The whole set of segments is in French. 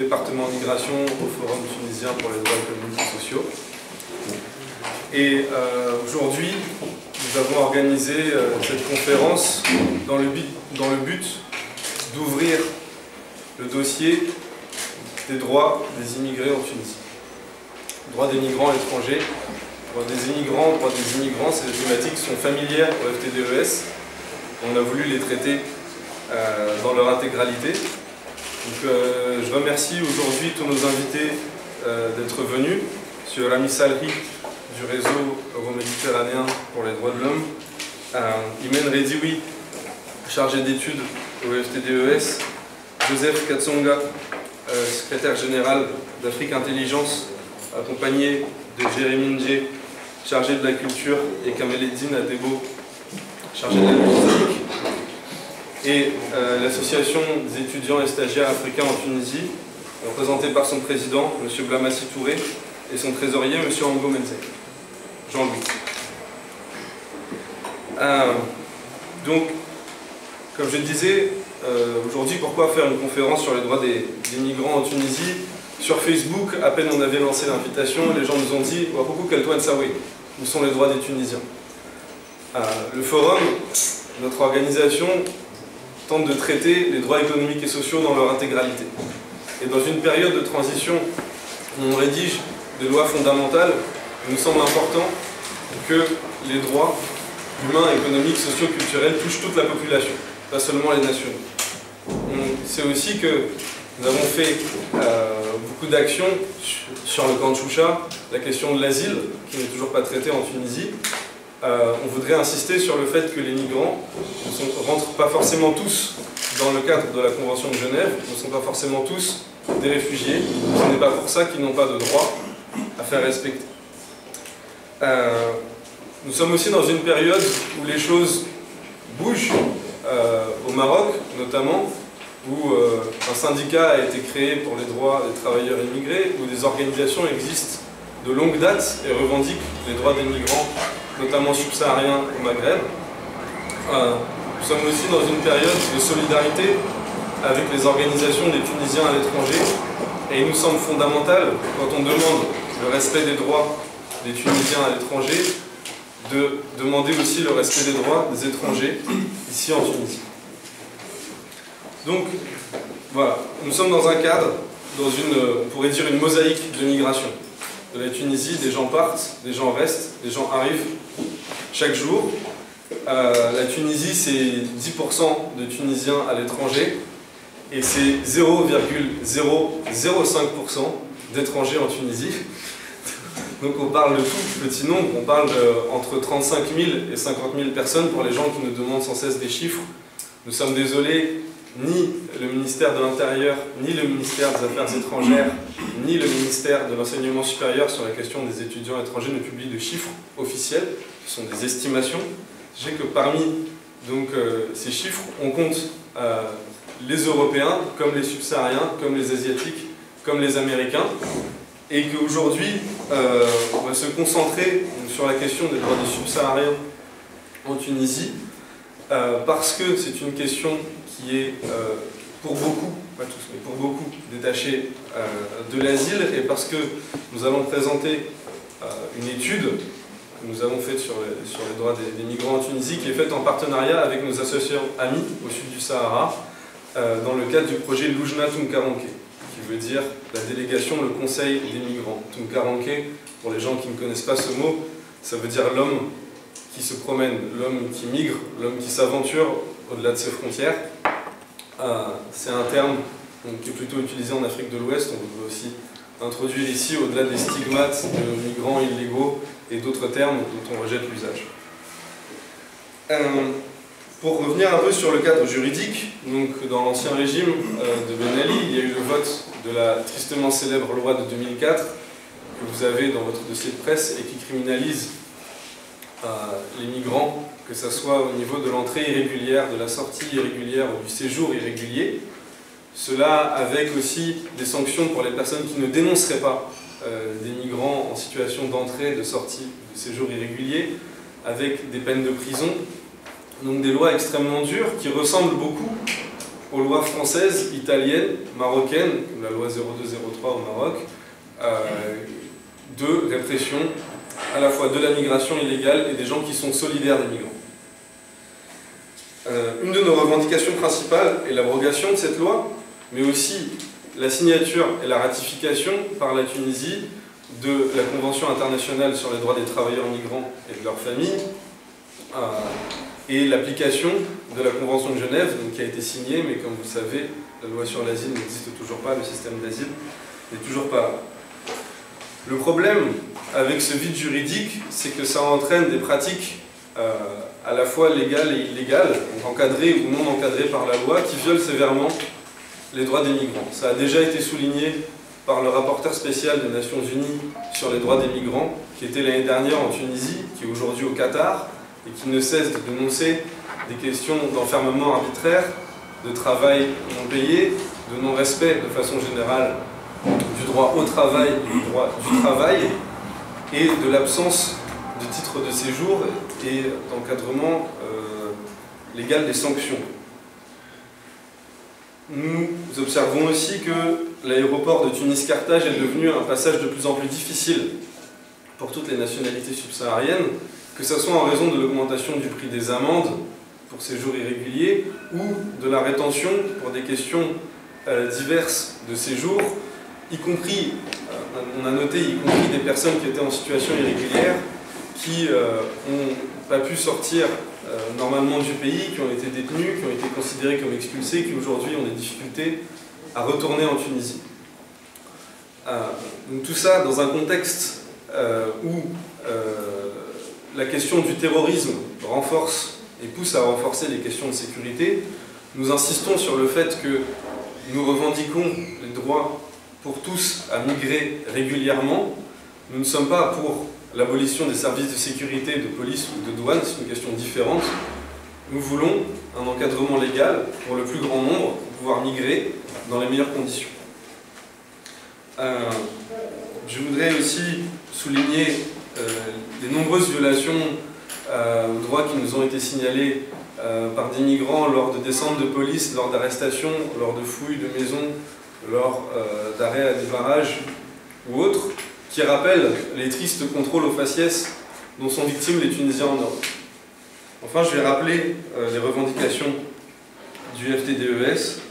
Département migration au Forum tunisien pour les droits économiques et sociaux. Et aujourd'hui, nous avons organisé cette conférence dans le but d'ouvrir le dossier des droits des immigrés en Tunisie. Droits des migrants étrangers, droits des immigrants, ces thématiques sont familières au FTDES. On a voulu les traiter dans leur intégralité. Donc, je remercie aujourd'hui tous nos invités d'être venus. M. Rami Salhi du réseau euro-méditerranéen pour les droits de l'homme, Imen Redioui, chargé d'études au FTDES, Joseph Katsonga, secrétaire général d'Afrique Intelligence, accompagné de Jérémy Ndje, chargé de la culture, et Kameleddine Adebo, chargé de la musique, et l'association des étudiants et stagiaires africains en Tunisie, représentée par son président, M. Blamassi Touré, et son trésorier, M. Ango Menzek, Jean-Louis. Donc, comme je le disais, aujourd'hui, pourquoi faire une conférence sur les droits des migrants en Tunisie? Sur Facebook, à peine on avait lancé l'invitation, les gens nous ont dit « Wapoku Keltoine Sawe », où sont les droits des Tunisiens. Le forum, notre organisation, tente de traiter les droits économiques et sociaux dans leur intégralité. Et dans une période de transition où on rédige des lois fondamentales, il nous semble important que les droits humains, économiques, sociaux, culturels touchent toute la population, pas seulement les nationaux. C'est aussi que nous avons fait beaucoup d'actions sur le camp de Choucha, la question de l'asile, qui n'est toujours pas traitée en Tunisie. On voudrait insister sur le fait que les migrants ne rentrent pas forcément tous dans le cadre de la Convention de Genève, ne sont pas forcément tous des réfugiés. Ce n'est pas pour ça qu'ils n'ont pas de droit à faire respecter. Nous sommes aussi dans une période où les choses bougent, au Maroc notamment, où un syndicat a été créé pour les droits des travailleurs immigrés, où des organisations existent de longue date et revendiquent les droits des migrants, notamment subsahariens au Maghreb. Nous sommes aussi dans une période de solidarité avec les organisations des Tunisiens à l'étranger, et il nous semble fondamental, quand on demande le respect des droits des Tunisiens à l'étranger, de demander aussi le respect des droits des étrangers ici en Tunisie. Donc, voilà, nous sommes dans un cadre, dans on pourrait dire une mosaïque de migration. De la Tunisie, des gens partent, des gens restent, des gens arrivent chaque jour. La Tunisie, c'est 10% de Tunisiens à l'étranger et c'est 0,005% d'étrangers en Tunisie. Donc on parle de tout petit nombre, on parle entre 35 000 et 50 000 personnes pour les gens qui nous demandent sans cesse des chiffres. Nous sommes désolés, ni le ministère de l'Intérieur, ni le ministère des Affaires étrangères, ni le ministère de l'Enseignement supérieur sur la question des étudiants étrangers ne publient de chiffres officiels, ce sont des estimations. Je sais que parmi ces chiffres, on compte les Européens, comme les subsahariens, comme les Asiatiques, comme les Américains, et qu'aujourd'hui, on va se concentrer sur la question des droits des subsahariens en Tunisie, parce que c'est une question qui est pour beaucoup, pas tous, mais pour beaucoup détachée de l'asile, et parce que nous allons présenter une étude que nous avons faite sur les droits des migrants en Tunisie, qui est faite en partenariat avec nos associations amis au sud du Sahara, dans le cadre du projet Lujna Tunkaranke, qui veut dire la délégation, le conseil des migrants. Tunkaranke, pour les gens qui ne connaissent pas ce mot, ça veut dire l'homme qui se promène, l'homme qui migre, l'homme qui s'aventure au-delà de ses frontières. C'est un terme qui est plutôt utilisé en Afrique de l'Ouest. On peut aussi introduire ici, au-delà des stigmates de migrants illégaux et d'autres termes dont on rejette l'usage. Pour revenir un peu sur le cadre juridique, donc dans l'ancien régime de Ben Ali, il y a eu le vote de la tristement célèbre loi de 2004 que vous avez dans votre dossier de presse et qui criminalise les migrants, que ce soit au niveau de l'entrée irrégulière, de la sortie irrégulière ou du séjour irrégulier. Cela avec aussi des sanctions pour les personnes qui ne dénonceraient pas des migrants en situation d'entrée, de sortie, de séjour irrégulier, avec des peines de prison. Donc des lois extrêmement dures qui ressemblent beaucoup aux lois françaises, italiennes, marocaines, comme la loi 0203 au Maroc, de répression à la fois de la migration illégale et des gens qui sont solidaires des migrants. Une de nos revendications principales est l'abrogation de cette loi, mais aussi la signature et la ratification par la Tunisie de la Convention internationale sur les droits des travailleurs migrants et de leurs familles, et l'application de la Convention de Genève, donc, qui a été signée, mais comme vous le savez, la loi sur l'asile n'existe toujours pas, le système d'asile n'est toujours pas là. Le problème avec ce vide juridique, c'est que ça entraîne des pratiques à la fois légales et illégales, donc encadrées ou non encadrées par la loi, qui violent sévèrement les droits des migrants. Ça a déjà été souligné par le rapporteur spécial des Nations Unies sur les droits des migrants, qui était l'année dernière en Tunisie, qui est aujourd'hui au Qatar, et qui ne cesse de dénoncer des questions d'enfermement arbitraire, de travail non payé, de non-respect de façon générale du droit au travail et du droit du travail, et de l'absence de titre de séjour et d'encadrement légal des sanctions. Nous observons aussi que l'aéroport de Tunis-Carthage est devenu un passage de plus en plus difficile pour toutes les nationalités subsahariennes, que ce soit en raison de l'augmentation du prix des amendes pour séjours irréguliers ou de la rétention pour des questions diverses de séjour, y compris, on a noté, y compris des personnes qui étaient en situation irrégulière, qui n'ont pas pu sortir normalement du pays, qui ont été détenus, qui ont été considérés comme expulsés, qui aujourd'hui ont des difficultés à retourner en Tunisie. Donc tout ça dans un contexte où la question du terrorisme renforce et pousse à renforcer les questions de sécurité, nous insistons sur le fait que nous revendiquons les droits pour tous à migrer régulièrement. Nous ne sommes pas pour l'abolition des services de sécurité, de police ou de douane, c'est une question différente. Nous voulons un encadrement légal pour le plus grand nombre pour pouvoir migrer dans les meilleures conditions. Je voudrais aussi souligner les nombreuses violations aux droits qui nous ont été signalées par des migrants lors de descentes de police, lors d'arrestations, lors de fouilles de maisons, lors d'arrêts à des barrages ou autres, qui rappellent les tristes contrôles aux faciès dont sont victimes les Tunisiens en Europe. Enfin, je vais rappeler les revendications du FTDES,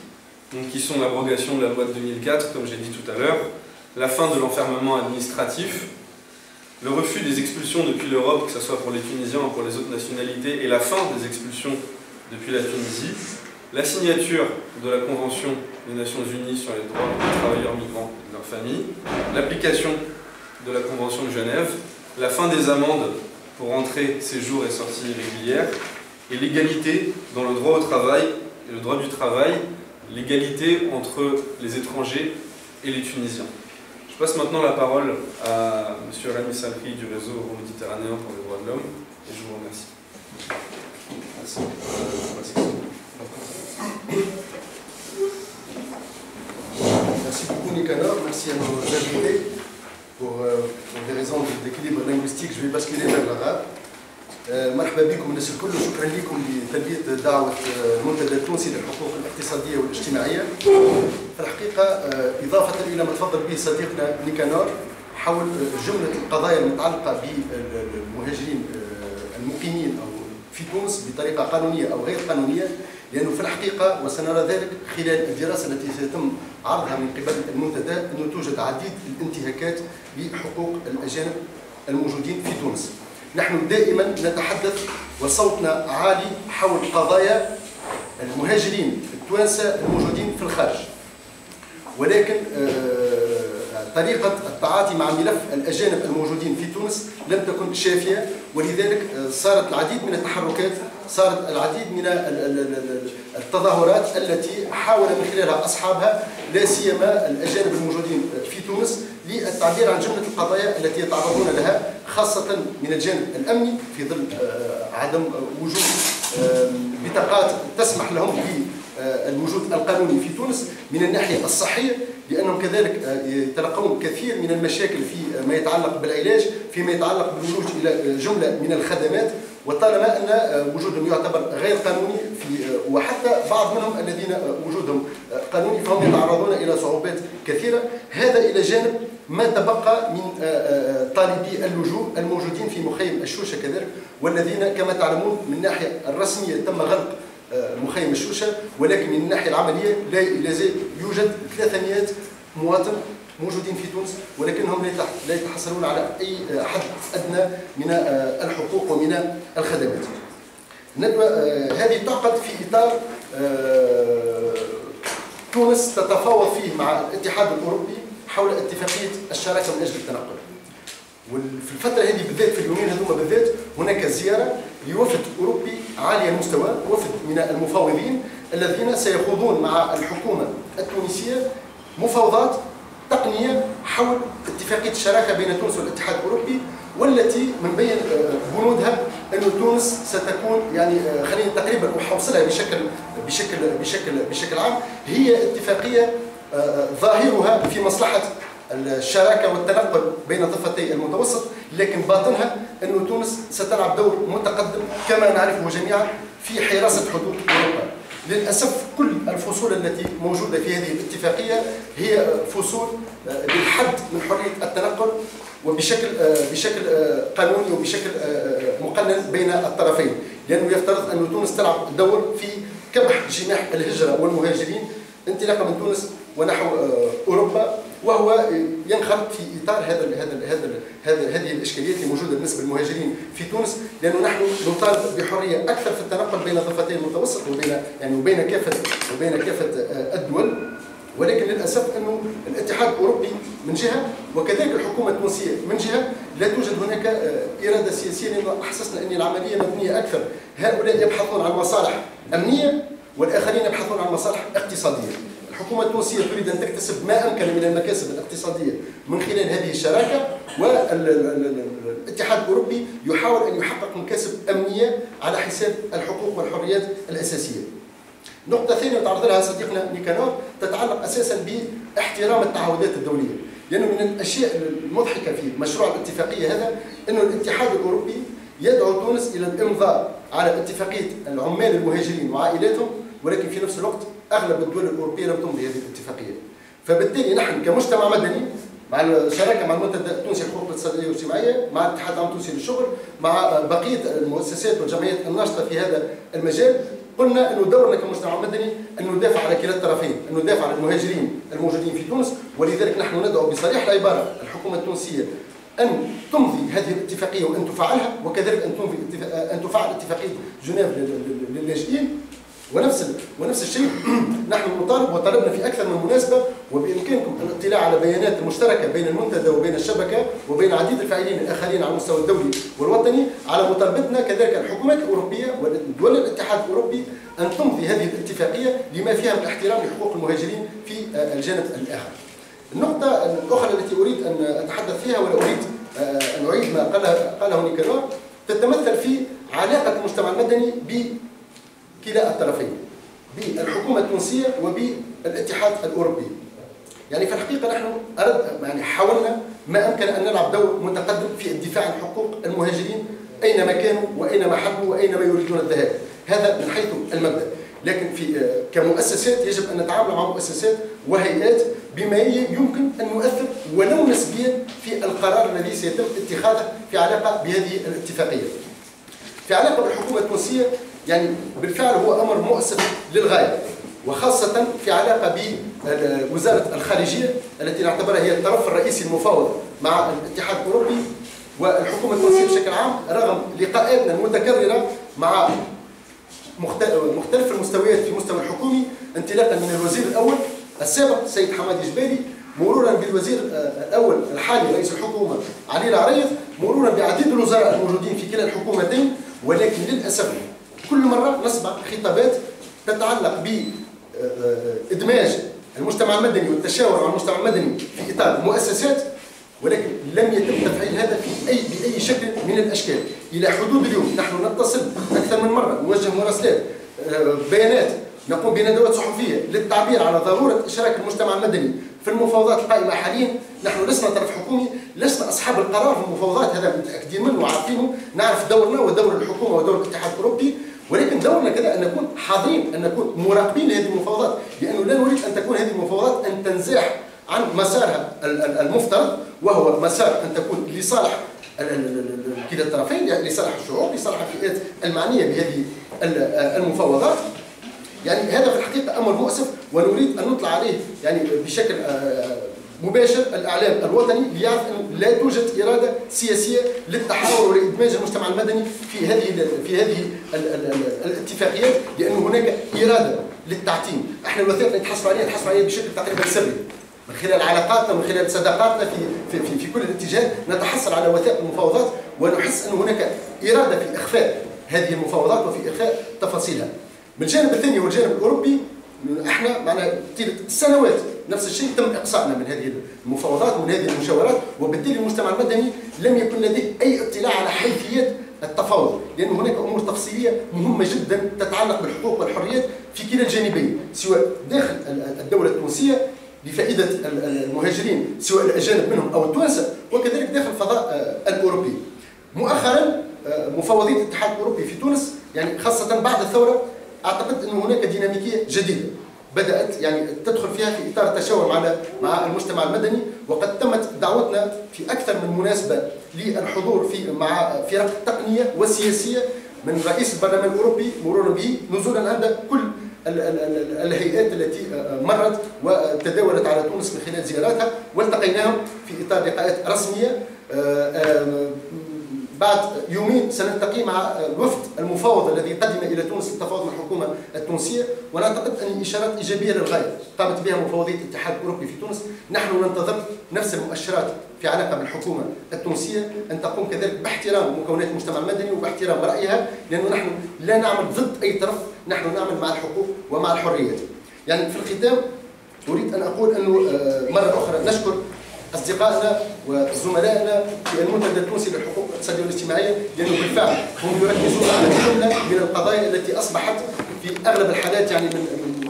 donc, qui sont l'abrogation de la loi de 2004, comme j'ai dit tout à l'heure, la fin de l'enfermement administratif, le refus des expulsions depuis l'Europe, que ce soit pour les Tunisiens ou pour les autres nationalités, et la fin des expulsions depuis la Tunisie, la signature de la Convention des Nations Unies sur les droits des travailleurs migrants et de leurs familles, l'application de la Convention de Genève, la fin des amendes pour entrée, séjour et sortie irrégulière, et l'égalité dans le droit au travail et le droit du travail, l'égalité entre les étrangers et les Tunisiens. Je passe maintenant la parole à M. Rami Salkri du réseau euro-méditerranéen pour les droits de l'homme, et je vous remercie. Merci beaucoup Nicanor, merci à nos invités. Pour des raisons d'équilibre linguistique, je vais basculer vers l'arabe. مرحبا بكم الناس الكل وشكرا لكم لتلبية دعوة المنتدى التونسي للحقوق الاقتصادية والاجتماعية. في الحقيقة إضافة إلى ما تفضل به صديقنا نيكانور حول جملة القضايا المتعلقة بالمهاجرين المقيمين أو في تونس بطريقة قانونية أو غير قانونية، لأنه في الحقيقة وسنرى ذلك خلال الدراسة التي سيتم عرضها من قبل المنتدى أنه توجد عديد الانتهاكات بحقوق الأجانب الموجودين في تونس. نحن دائما نتحدث وصوتنا عالي حول قضايا المهاجرين التوانسة الموجودين في الخارج، ولكن طريقة التعاطي مع ملف الأجانب الموجودين في تونس لم تكن شافية، ولذلك صارت العديد من التحركات، صارت العديد من التظاهرات التي حاول من خلالها أصحابها لا سيما الأجانب الموجودين في تونس للتعبير عن جملة القضايا التي يتعرضون لها، خاصة من الجانب الأمني في ظل عدم وجود بطاقات تسمح لهم بالوجود القانوني في تونس، من الناحية الصحية لأنهم كذلك يتلقون كثير من المشاكل في ما يتعلق بالعلاج، فيما يتعلق بالوصول إلى جملة من الخدمات، وطالما أن وجودهم يعتبر غير قانوني وحتى بعض منهم الذين وجودهم قانوني فهم يتعرضون إلى صعوبات كثيرة. هذا إلى جانب ما تبقى من طالبي اللجوء الموجودين في مخيم الشوشة كذلك، والذين كما تعلمون من الناحية الرسمية تم غلق مخيم الشوشة، ولكن من الناحية العملية لا زال يوجد 300 مواطن موجودين في تونس ولكنهم لا يتحصلون على أي حد أدنى من الحقوق ومن الخدمات. هذه تعقد في إطار تونس تتفاوض فيه مع الاتحاد الأوروبي حول اتفاقية الشراكة من أجل التنقل. وفي الفترة هذه بالذات في اليومين هذوما بالذات هناك زيارة لوفد أوروبي عالي المستوى، وفد من المفاوضين الذين سيخوضون مع الحكومة التونسية مفاوضات تقنية حول اتفاقية الشراكة بين تونس والاتحاد الأوروبي، والتي من بين بنودها أن تونس ستكون يعني خلينا تقريبا أحوصلها بشكل عام هي اتفاقية ظاهرها في مصلحة الشراكة والتنقل بين ضفتي المتوسط، لكن باطنها أن تونس ستلعب دور متقدم كما نعرفه جميعا في حراسة حدود أوروبا. للأسف كل الفصول التي موجودة في هذه الاتفاقية هي فصول للحد من حرية التنقل وبشكل قانوني وبشكل مقنن بين الطرفين، لأنه يفترض أن تونس تلعب دور في كبح جناح الهجرة والمهاجرين انطلاقا من تونس ونحو أوروبا، وهو ينخرط في إطار هذه الإشكاليات اللي موجودة بالنسبة للمهاجرين في تونس، لأنه نحن نطالب بحرية أكثر في التنقل بين ضفتي المتوسط وبين كافة الدول. ولكن للأسف أنه الاتحاد الأوروبي من جهة وكذلك الحكومة التونسية من جهة لا توجد هناك إرادة سياسية، لأن أحسسنا أن العملية مبنية أكثر، هؤلاء يبحثون عن مصالح أمنية والآخرين يبحثون عن مصالح اقتصادية. الحكومة التونسية تريد أن تكتسب ما أمكن من المكاسب الاقتصادية من خلال هذه الشراكة، والاتحاد الأوروبي يحاول أن يحقق مكاسب أمنية على حساب الحقوق والحريات الأساسية. نقطة ثانية تعرض لها صديقنا نيكانور تتعلق أساسا باحترام التعهدات الدولية، لأنه من الأشياء المضحكة في مشروع الاتفاقية هذا أنه الاتحاد الأوروبي يدعو تونس إلى الإمضاء على اتفاقية العمال المهاجرين وعائلاتهم، ولكن في نفس الوقت أغلب الدول الأوروبية لم تمضي هذه الاتفاقية. فبالتالي نحن كمجتمع مدني مع الشراكة مع المنتدى التونسي للحقوق الاقتصادية والاجتماعية، مع الاتحاد العام التونسي للشغل، مع بقية المؤسسات والجمعيات الناشطة في هذا المجال، قلنا أنه دورنا كمجتمع مدني أن ندافع على كلا الطرفين، أن ندافع على المهاجرين الموجودين في تونس، ولذلك نحن ندعو بصريح العبارة الحكومة التونسية أن تمضي هذه الاتفاقية وأن تفعلها، وكذلك أن تفعل اتفاقية جنيف للاجئين. ونفس الشيء نحن نطالب وطلبنا في أكثر من مناسبة، وبإمكانكم الاطلاع على بيانات المشتركة بين المنتدى وبين الشبكة وبين عديد الفاعلين الآخرين على المستوى الدولي والوطني على مطالبتنا كذلك الحكومات الأوروبية ودول الاتحاد الأوروبي أن تمضي هذه الاتفاقية لما فيها من احترام لحقوق المهاجرين في الجانب الآخر. النقطة الأخرى التي أريد أن أتحدث فيها ولا أريد أن أعيد ما قاله نيكانور تتمثل في علاقة المجتمع المدني كلا الطرفين، بالحكومة التونسية وبالاتحاد الأوروبي. يعني في الحقيقة نحن حاولنا ما أمكن أن نلعب دور متقدم في الدفاع عن حقوق المهاجرين أينما كانوا وأينما حبوا وأينما يريدون الذهاب، هذا من حيث المبدأ. لكن كمؤسسات يجب أن نتعامل مع مؤسسات وهيئات بما يمكن أن نؤثر ولو نسبيا في القرار الذي سيتم اتخاذه في علاقة بهذه الاتفاقية. في علاقة بالحكومة التونسية يعني بالفعل هو أمر مؤسف للغاية، وخاصة في علاقة بوزارة الخارجية التي نعتبرها هي الطرف الرئيسي المفاوض مع الاتحاد الأوروبي والحكومة التونسية بشكل عام، رغم لقاءاتنا المتكررة مع مختلف المستويات في المستوى الحكومي، انطلاقا من الوزير الأول السابق سيد حمادي جبالي، مرورا بالوزير الأول الحالي رئيس الحكومة علي العريض، مرورا بعديد الوزراء الموجودين في كلا الحكومتين. ولكن للأسف كل مرة نسمع خطابات تتعلق بإدماج المجتمع المدني والتشاور مع المجتمع المدني في إطار مؤسسات، ولكن لم يتم تفعيل هذا بأي شكل من الأشكال. إلى حدود اليوم نحن نتصل أكثر من مرة، نوجه مراسلات، بيانات، نقوم بندوات صحفية للتعبير على ضرورة إشراك المجتمع المدني في المفاوضات القائمه حاليا نحن لسنا طرف حكومي، لسنا اصحاب القرار في المفاوضات، هذا متاكدين منه وعارفينه، نعرف دورنا ودور الحكومه ودور الاتحاد الاوروبي، ولكن دورنا كذا ان نكون حاضرين، ان نكون مراقبين لهذه المفاوضات، لانه لا نريد ان تكون هذه المفاوضات ان تنزاح عن مسارها المفترض، وهو مسار ان تكون لصالح كلا الطرفين، يعني لصالح الشعوب، لصالح الفئات المعنيه بهذه المفاوضات. يعني هذا في الحقيقه امر مؤسف، ونريد ان نطلع عليه يعني بشكل مباشر الاعلام الوطني ليعرف انه لا توجد اراده سياسيه للتحاور ولادماج المجتمع المدني في هذه الاتفاقيات، لانه هناك اراده للتعتيم. احنا الوثائق اللي نتحصلوا عليها بشكل تقريبا سري، من خلال علاقاتنا، من خلال صداقاتنا في كل الاتجاهات نتحصل على وثائق المفاوضات، ونحس ان هناك اراده في اخفاء هذه المفاوضات وفي اخفاء تفاصيلها. من الجانب الثاني والجانب الاوروبي، احنا معنا طيله سنوات نفس الشيء تم اقصائنا من هذه المفاوضات ومن هذه المشاورات، وبالتالي المجتمع المدني لم يكن لديه اي اطلاع على حيثيات التفاوض، لان هناك امور تفصيليه مهمه جدا تتعلق بالحقوق والحريات في كلا الجانبين، سواء داخل الدوله التونسيه لفائده المهاجرين سواء الاجانب منهم او التوانسه، وكذلك داخل الفضاء الاوروبي. مؤخرا مفوضيه الاتحاد الاوروبي في تونس، يعني خاصه بعد الثوره، اعتقد ان هناك ديناميكيه جديده بدات يعني تدخل فيها في اطار التشاور مع المجتمع المدني، وقد تمت دعوتنا في اكثر من مناسبه للحضور مع فرق تقنيه وسياسيه من رئيس البرلمان الاوروبي مرورا به نزولا عند كل الهيئات التي مرت وتداولت على تونس من خلال زياراتها، والتقيناهم في اطار لقاءات رسميه. بعد يومين سنلتقي مع الوفد المفاوض الذي قدم الى تونس للتفاوض مع الحكومه التونسيه، ونعتقد ان اشارات ايجابيه للغايه قامت بها مفوضيه الاتحاد الاوروبي في تونس. نحن ننتظر نفس المؤشرات في علاقه بالحكومه التونسيه، ان تقوم كذلك باحترام مكونات المجتمع المدني وباحترام رايها، لانه نحن لا نعمل ضد اي طرف، نحن نعمل مع الحقوق ومع الحريات. يعني في الختام اريد ان اقول انه مره اخرى نشكر أصدقائنا وزملائنا في المنتدى التونسي للحقوق الاقتصادية والاجتماعية، لأنه بالفعل هم يركزون على جملة من القضايا التي أصبحت في أغلب الحالات يعني من